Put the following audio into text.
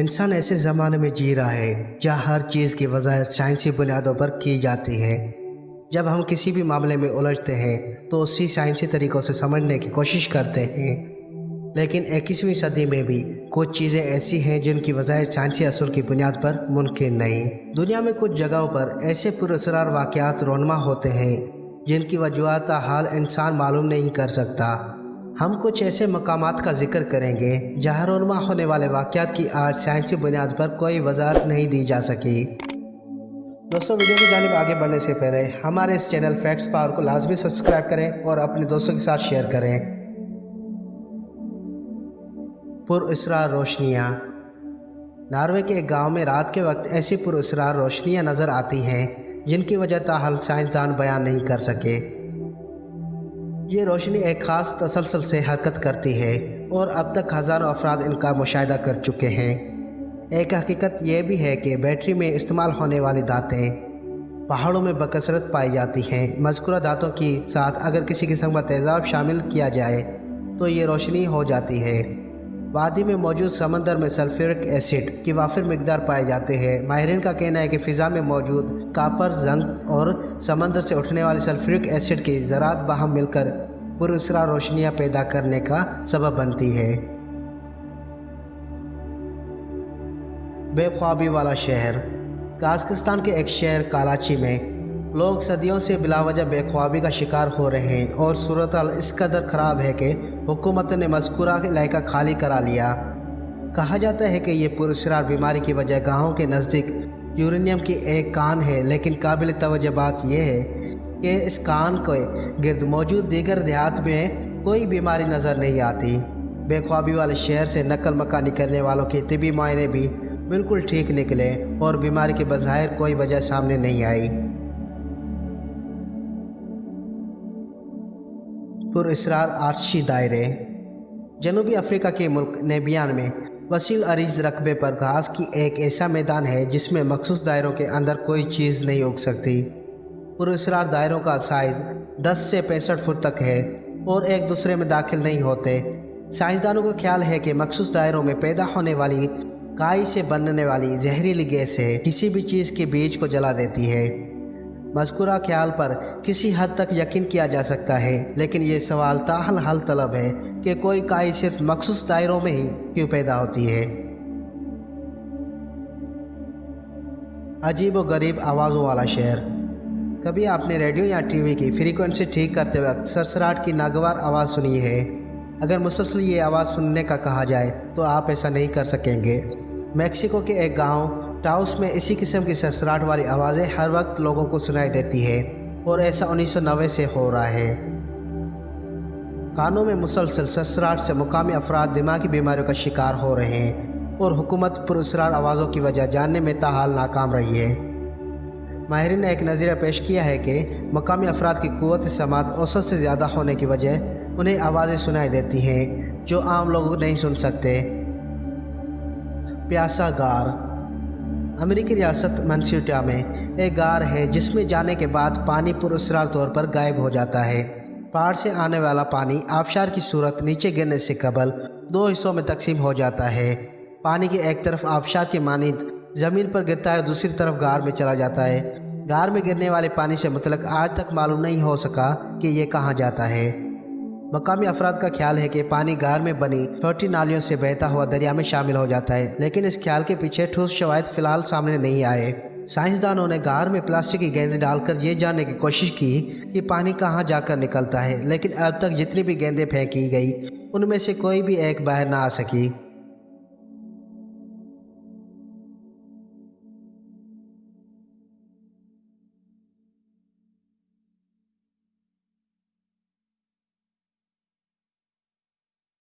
انسان ایسے زمانے میں جی رہا ہے جہاں ہر چیز کی وضاحت سائنسی بنیادوں پر کی جاتی ہے۔ جب ہم کسی بھی معاملے میں الجھتے ہیں تو اسی سائنسی طریقوں سے سمجھنے کی کوشش کرتے ہیں، لیکن 21ویں صدی میں بھی کچھ چیزیں ایسی ہیں جن کی وضاحت سائنسی اصول کی بنیاد پر ممکن نہیں۔ دنیا میں کچھ جگہوں پر ایسے پراسرار واقعات رونما ہوتے ہیں جن کی وجوہات تا حال انسان معلوم نہیں کر سکتا۔ ہم کچھ ایسے مقامات کا ذکر کریں گے جہاں رونما ہونے والے واقعات کی آج سائنسی بنیاد پر کوئی وضاحت نہیں دی جا سکی۔ دوستوں، ویڈیو کی جانب آگے بڑھنے سے پہلے ہمارے اس چینل فیکٹس پاور کو لازمی سبسکرائب کریں اور اپنے دوستوں کے ساتھ شیئر کریں۔ پراسرار روشنیاں۔ ناروے کے ایک گاؤں میں رات کے وقت ایسی پراسرار روشنیاں نظر آتی ہیں جن کی وجہ تاحال سائنسدان بیان نہیں کر سکے۔ یہ روشنی ایک خاص تسلسل سے حرکت کرتی ہے اور اب تک ہزاروں افراد ان کا مشاہدہ کر چکے ہیں۔ ایک حقیقت یہ بھی ہے کہ بیٹری میں استعمال ہونے والی دھاتیں پہاڑوں میں بکثرت پائی جاتی ہیں۔ مذکورہ دھاتوں کے ساتھ اگر کسی قسم کا تیزاب شامل کیا جائے تو یہ روشنی ہو جاتی ہے۔ وادی میں موجود سمندر میں سلفیورک ایسڈ کی وافر مقدار پائے جاتے ہیں۔ ماہرین کا کہنا ہے کہ فضا میں موجود کاپر، زنک اور سمندر سے اٹھنے والی سلفیورک ایسڈ کی ذرات باہم مل کر پراسرار روشنیاں پیدا کرنے کا سبب بنتی ہے۔ بے خوابی والا شہر۔ قازقستان کے ایک شہر کالاچی میں لوگ صدیوں سے بلا وجہ بے خوابی کا شکار ہو رہے ہیں اور صورتحال اس قدر خراب ہے کہ حکومت نے مذکورہ علاقہ خالی کرا لیا۔ کہا جاتا ہے کہ یہ پراسرار بیماری کی وجہ گاؤں کے نزدیک یورینیم کی ایک کان ہے، لیکن قابل توجہ بات یہ ہے کہ اس کان کے گرد موجود دیگر دیہات میں کوئی بیماری نظر نہیں آتی۔ بے خوابی والے شہر سے نقل مکانی نکلنے والوں کے طبی معائنے بھی بالکل ٹھیک نکلے اور بیماری کے بظاہر کوئی وجہ سامنے نہیں آئی۔ پراسرار آتشی دائرے۔ جنوبی افریقہ کے ملک نیبیان میں وسیع عریض رقبے پر گھاس کی ایک ایسا میدان ہے جس میں مخصوص دائروں کے اندر کوئی چیز نہیں اگ سکتی۔ پراسرار دائروں کا سائز 10 سے 65 فٹ تک ہے اور ایک دوسرے میں داخل نہیں ہوتے۔ سائنسدانوں کا خیال ہے کہ مخصوص دائروں میں پیدا ہونے والی کائی سے بننے والی زہریلی گیس ہے کسی بھی چیز کے بیج کو جلا دیتی ہے۔ مذکورہ خیال پر کسی حد تک یقین کیا جا سکتا ہے، لیکن یہ سوال تاحال حل طلب ہے کہ کوئی کائی صرف مخصوص دائروں میں ہی کیوں پیدا ہوتی ہے۔ عجیب و غریب آوازوں والا شہر۔ کبھی آپ نے ریڈیو یا ٹی وی کی فریکوینسی ٹھیک کرتے وقت سرسراہٹ کی ناگوار آواز سنی ہے؟ اگر مسلسل یہ آواز سننے کا کہا جائے تو آپ ایسا نہیں کر سکیں گے۔ میکسیکو کے ایک گاؤں ٹاؤس میں اسی قسم کی سرسراہٹ والی آوازیں ہر وقت لوگوں کو سنائی دیتی ہے اور ایسا 1990 سے ہو رہا ہے۔ کانوں میں مسلسل سرسراہٹ سے مقامی افراد دماغی بیماریوں کا شکار ہو رہے ہیں اور حکومت پراسرار آوازوں کی وجہ جاننے میں تاحال ناکام رہی ہے۔ ماہرین نے ایک نظریہ پیش کیا ہے کہ مقامی افراد کی قوت سماعت اوسط سے زیادہ ہونے کی وجہ انہیں آوازیں سنائی دیتی ہیں جو عام لوگ نہیں سن سکتے۔ پیاسا غار۔ امریکی ریاست منیسوٹا میں ایک غار ہے جس میں جانے کے بعد پانی پراسرار طور پر غائب ہو جاتا ہے۔ پہاڑ سے آنے والا پانی آبشار کی صورت نیچے گرنے سے قبل 2 حصوں میں تقسیم ہو جاتا ہے۔ پانی کی ایک طرف آبشار کے مانند زمین پر گرتا ہے، دوسری طرف غار میں چلا جاتا ہے۔ غار میں گرنے والے پانی سے متعلق آج تک معلوم نہیں ہو سکا کہ یہ کہاں جاتا ہے۔ مقامی افراد کا خیال ہے کہ پانی غار میں بنی چھوٹی نالیوں سے بہتا ہوا دریا میں شامل ہو جاتا ہے، لیکن اس خیال کے پیچھے ٹھوس شواہد فی الحال سامنے نہیں آئے۔ سائنسدانوں نے غار میں پلاسٹک کی گیندیں ڈال کر یہ جاننے کی کوشش کی کہ پانی کہاں جا کر نکلتا ہے، لیکن اب تک جتنی بھی گیندیں پھینکی گئی ان میں سے کوئی بھی ایک باہر نہ آ سکی۔